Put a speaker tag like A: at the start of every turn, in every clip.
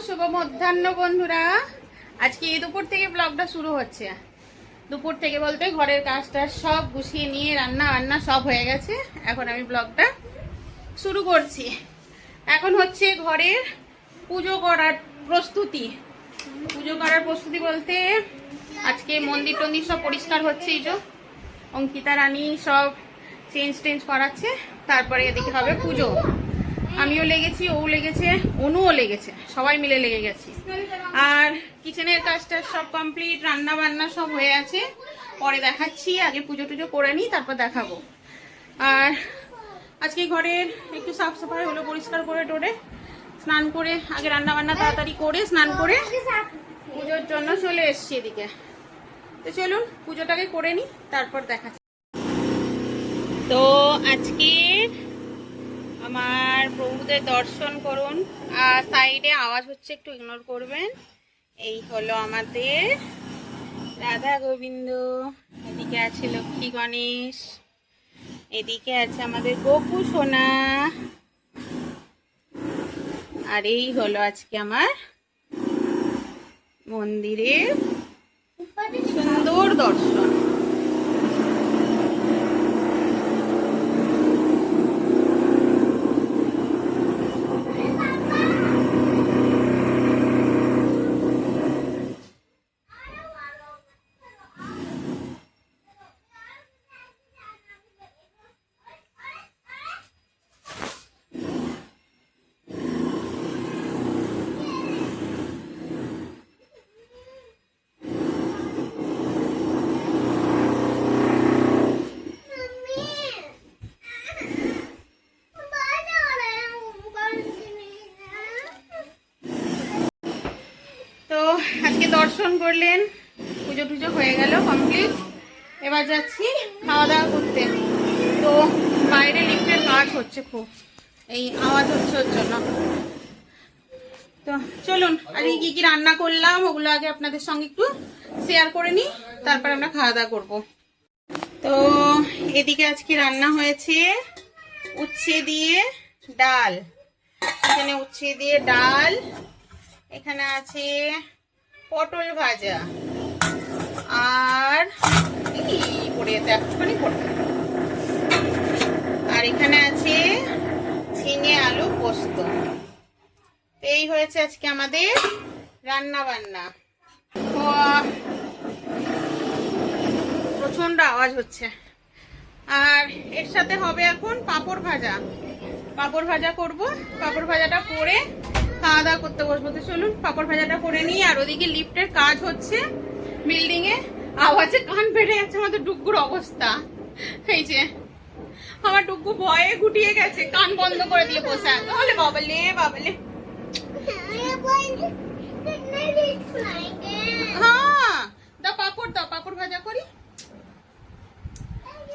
A: শুভ মধ্যাহ্ন বন্ধুরা। আজকে এই দুপুর থেকে ব্লগটা শুরু হচ্ছে। দুপুর থেকে বলতে ঘরের কাজটা সব গুছিয়ে নিয়ে রান্না বান্না সব হয়ে গেছে। এখন আমি ব্লগটা শুরু করছি। এখন হচ্ছে ঘরের পুজো করার প্রস্তুতি। পুজো করার প্রস্তুতি বলতে আজকে মন্দির টন্দির সব পরিষ্কার হচ্ছে। এই যে অঙ্কিতা রানী সব চেঞ্জ করাচ্ছে, তারপরে এদিকে হবে পুজো। আমিও লেগেছি, ও লেগেছে, অনুও লেগেছে, সবাই মিলে লেগে গেছি। আর কিচেনের কাজটা সব কমপ্লিট, রান্না বান্না সব হয়ে আছে, পরে দেখাচ্ছি। আগে পুজো টুজো করে নিই, তারপর দেখাবো। আর আজকে ঘরের একটু সাফ সাফাই হলো, পরিষ্কার করে টোরে স্নান করে আগে রান্না বান্না তাড়াতাড়ি করে স্নান করে পুজোর জন্য চলে এসছি এদিকে। তো চলুন পুজোটাকে করে নিই, তারপর দেখাচ্ছি। তো আজকে আমার প্রভুদের দর্শন করুন। আর সাইডে আওয়াজ হচ্ছে, একটু ইগনোর করবেন। এই হলো আমাদের রাধা গোবিন্দ, এদিকে আছে লক্ষ্মী গণেশ, এদিকে আছে আমাদের গোপু সোনা। আর এই হলো আজকে আমার মন্দিরের সুন্দর দর্শন। তো আজকে দর্শন করলেন, পুজো টুজো হয়ে গেল কমপ্লিট। এবার যাচ্ছি খাওয়া দাওয়া করতে। তো বাইরে লিফটের কাজ হচ্ছে, খুব এই আওয়াজ হচ্ছে ওর জন্য। তো চলুন আজকে কি কি রান্না করলাম ওগুলো আগে আপনাদের সঙ্গে একটু শেয়ার করে নিই, তারপর আমরা খাওয়া দাওয়া করবো। তো এদিকে আজকে রান্না হয়েছে উচ্ছে দিয়ে ডাল। এখানে উচ্ছে দিয়ে ডাল, এখানে আছে পটল ভাজা, আর আর এখানে আছে ঝিঙে আলু পোস্ত। এই হয়েছে আজকে আমাদের রান্না বান্না। প্রচন্ড আওয়াজ হচ্ছে। আর এর সাথে হবে এখন পাঁপড় ভাজা। পাঁপড় ভাজা করব, পাঁপড় ভাজাটা করে খাওয়া দাওয়া করতে বসবো। তো চলুন পাঁপড় ভাজাটা করে নিই। আর ওদিকে লিফটের কাজ হচ্ছে বিল্ডিং এ, আওয়াজে কান ফেটে যাচ্ছে। আমাদের ডুগ্গুর অবস্থা এই যে, আমার ডুগ্গু ভয়ে গুটিয়ে গেছে, কান বন্ধ করে দিয়ে বসে। তাহলে বাবলে বাবলে, হ্যাঁ দাও পাঁপড়, দাও পাঁপড় ভাজা করি।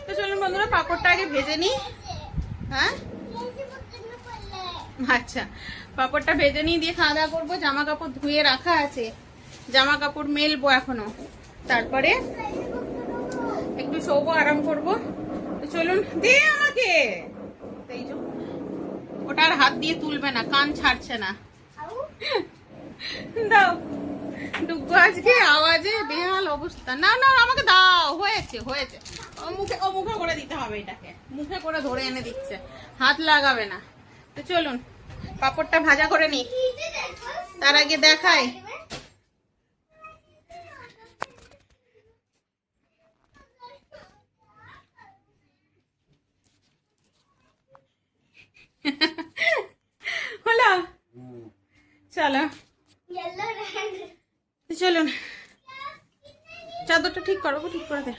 A: তো চলুন বন্ধুরা পাঁপড়টা আগে ভেজে নিই। হ্যাঁ আচ্ছা, পাঁপড়টা ভেজে নিয়ে দিয়ে খাওয়া দাওয়া করবো। জামা কাপড় ধুয়ে রাখা আছে, জামা কাপড় মেলবো এখনো, তারপরে একটু শোবো, আরাম করবো। তো চলুন, দে আমাকে। ওটা আর হাত দিয়ে তুলবে না, কান ছাড়ছে না। দাও, ডুগ্গু আজকে আওয়াজে বেহাল অবস্থা। না না আমাকে দাও, হয়েছে হয়েছে। ও মুখে করে দিতে হবে, এটাকে মুখে করে ধরে এনে দিচ্ছে, হাত লাগাবে না। তো চলুন পাঁপড়টা ভাজা করে নি, তার আগে দেখাই হলো। চলো চলুন, চাদরটা ঠিক করবো, ঠিক করে দে।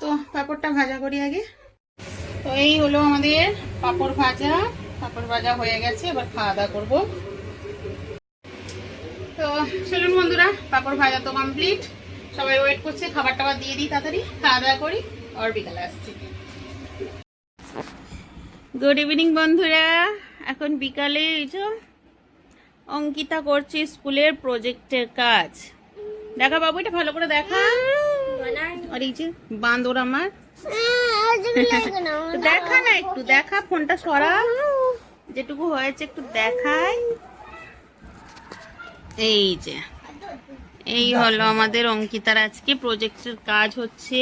A: তো পাঁপড়টা ভাজা করি আগে। তো এই হলো আমাদের পাঁপড় ভাজা। পাঁপড় ভাজা হয়ে গেছে, এবার খাওয়া দাওয়া করবো। তো চলুন বন্ধুরা, পাঁপড় ভাজা তো কমপ্লিট, সবাই ওয়েট করছে। খাবার টাবার দিয়ে দিই, তাড়াতাড়ি খাওয়া দাওয়া করি, আর বিকালে আসছি। গুড ইভিনিং বন্ধুরা, এখন বিকালে এই যে অঙ্কিতা করছে স্কুলের প্রজেক্টের কাজ। দেখা বাবু, এটা ভালো করে দেখা। আর এই যে বান্দর আমার, দেখা না, একটু দেখা, ফোনটা সরা। যেটুকু হয়েছে একটু দেখাই। এই যে এই হলো আমাদের অঙ্কিতার আজকে প্রজেক্টের কাজ হচ্ছে।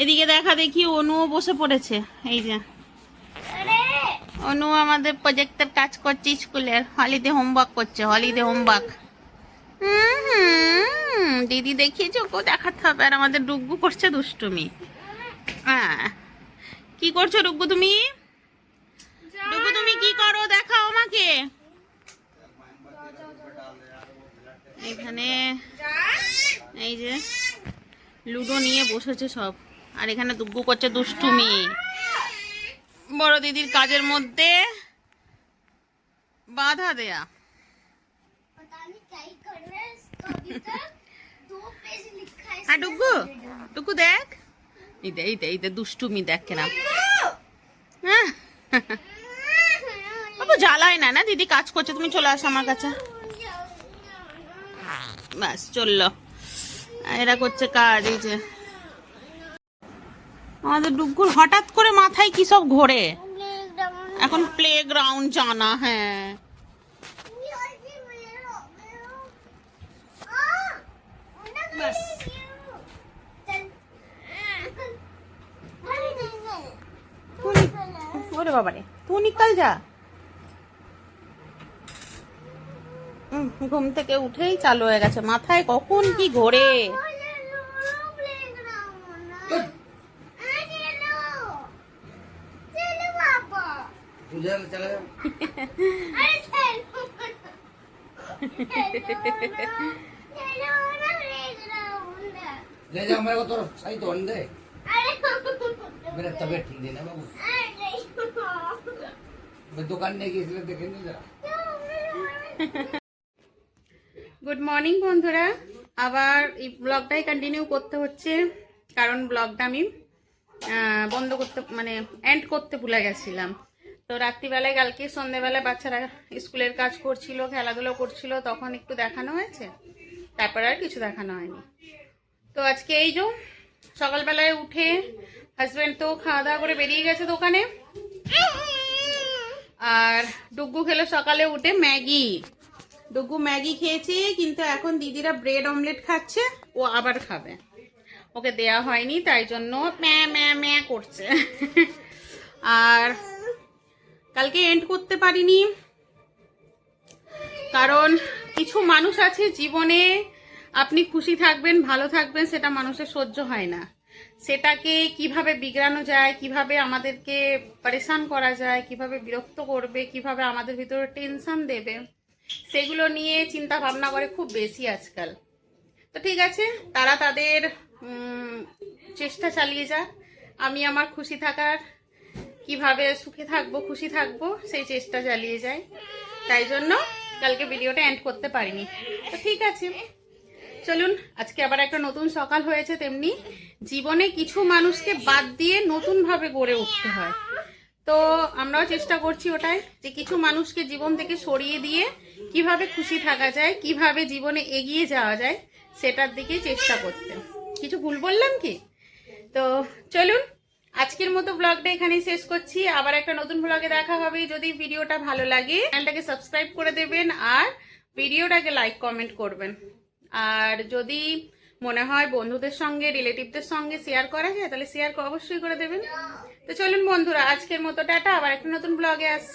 A: এদিকে দেখা দেখি অনুও বসে পড়েছে। এই যে অনু আমাদের প্রজেক্টের কাজ করছে, স্কুলের হলিডে হোমওয়ার্ক করছে, হলিডে হোমওয়ার্ক। দিদি দেখিয়েছে, ওকেও দেখাতে হবে। আর আমাদের ডুগ্গু করছে দুষ্টুমি। হ্যাঁ, কি করছো ডুগ্গু তুমি? ডুগ্গু তুমি কি করো দেখাও আমাকে। এখানে এই যে লুডো নিয়ে বসেছে সব, আর এখানে ডুগ্গু করছে দুষ্টুমি। বড় দিদির কাজের মধ্যে বাধা দেয়া। আর ডুগ্গু ডুগ্গু দেখ, এই দে দুষ্টুমি দেখ কেনা। বাবু জ্বালায় না, না দিদি কাজ করছে, তুমি চলে আসো আমার কাছে। ব্যাস চললো, এরা করছে কাজ। এই যে আমাদের ডুগ্গুর হঠাৎ করে মাথায় কি সব ঘোরে, এখন প্লে গ্রাউন্ড জানা। হ্যাঁ ওরে বাবারে, তুই নিকাল যা। ঘুম থেকে উঠেই চালু হয়ে গেছে, মাথায় কখন কি ঘোরে।
B: ले जाओ मेरे को तो सही तो अंडे मेरा तबीयत ठीक नहीं ना बाबू मैं दुकान नहीं गई इसलिए देखेंगे जरा।
A: গুড মর্নিং বন্ধুরা, আবার এই ব্লগটাই কন্টিনিউ করতে হচ্ছে, কারণ ব্লগটা আমি বন্ধ করতে মানে এন্ড করতে ভুলে গেছিলাম। তো রাত্রিবেলায় কালকে সন্ধ্যেবেলায় বাচ্চারা স্কুলের কাজ করছিল, খেলাধুলো করছিল, তখন একটু দেখানো হয়েছে, তারপর আর কিছু দেখানো হয়নি। তো আজকে এই যে সকালবেলায় উঠে হাজব্যান্ড তো খাওয়া দাওয়া করে বেরিয়ে গেছে দোকানে, আর ডুগ্গু খেলো সকালে উঠে ম্যাগি। ডুগ্গু ম্যাগি খেয়েছে, কিন্তু এখন দিদিরা ব্রেড অমলেট খাচ্ছে, ও আবার খাবে। ওকে দেয়া হয়নি, তাই জন্য ম্যা ম্যা ম্যা করছে। আর কালকে এন্ড করতে পারিনি, কারণ কিছু মানুষ আছে জীবনে আপনি খুশি থাকবেন, ভালো থাকবেন, সেটা মানুষের সহ্য হয় না। সেটাকে কিভাবে বিগড়ানো যায়, কিভাবে আমাদেরকে পরেশান করা যায়, কিভাবে বিরক্ত করবে, কিভাবে আমাদের ভিতরে টেনশন দেবে, সেগুলো নিয়ে চিন্তা ভাবনা করে খুব বেশি আজকাল। তো ঠিক আছে, তারা তাদের চেষ্টা চালিয়ে যাক, আমি আমার খুশি থাকার, কিভাবে সুখে থাকবো, খুশি থাকবো, সেই চেষ্টা চালিয়ে যাই। তাই জন্য কালকে ভিডিওটা এন্ড করতে পারিনি। তো ঠিক আছে, চলুন আজকে আবার একটা নতুন সকাল হয়েছে। তেমনি জীবনে কিছু মানুষকে বাদ দিয়ে নতুন ভাবে গড়ে উঠতে হয়। তো আমরাও চেষ্টা করছি ওটাই, যে কিছু মানুষকে জীবন থেকে সরিয়ে দিয়ে কিভাবে খুশি থাকা যায়, কিভাবে জীবনে এগিয়ে যাওয়া যায়, সেটার দিকে চেষ্টা করতে। কিছু ভুল বললাম কি? তো চলুন আজকের মতো ব্লগটা এখানেই শেষ করছি। আবার একটা নতুন ব্লগে দেখা হবে। যদি ভিডিওটা ভালো লাগে চ্যানেলটাকে সাবস্ক্রাইব করে দেবেন, আর ভিডিওটাকে লাইক কমেন্ট করবেন। আর যদি মনে হয় বন্ধুদের সঙ্গে, রিলেটিভদের সঙ্গে শেয়ার করা যায়, তাহলে শেয়ার অবশ্যই করে দেবেন। তো চলুন বন্ধুরা, আজকের মতো টাটা, আবার একটা নতুন ব্লগে আসছি।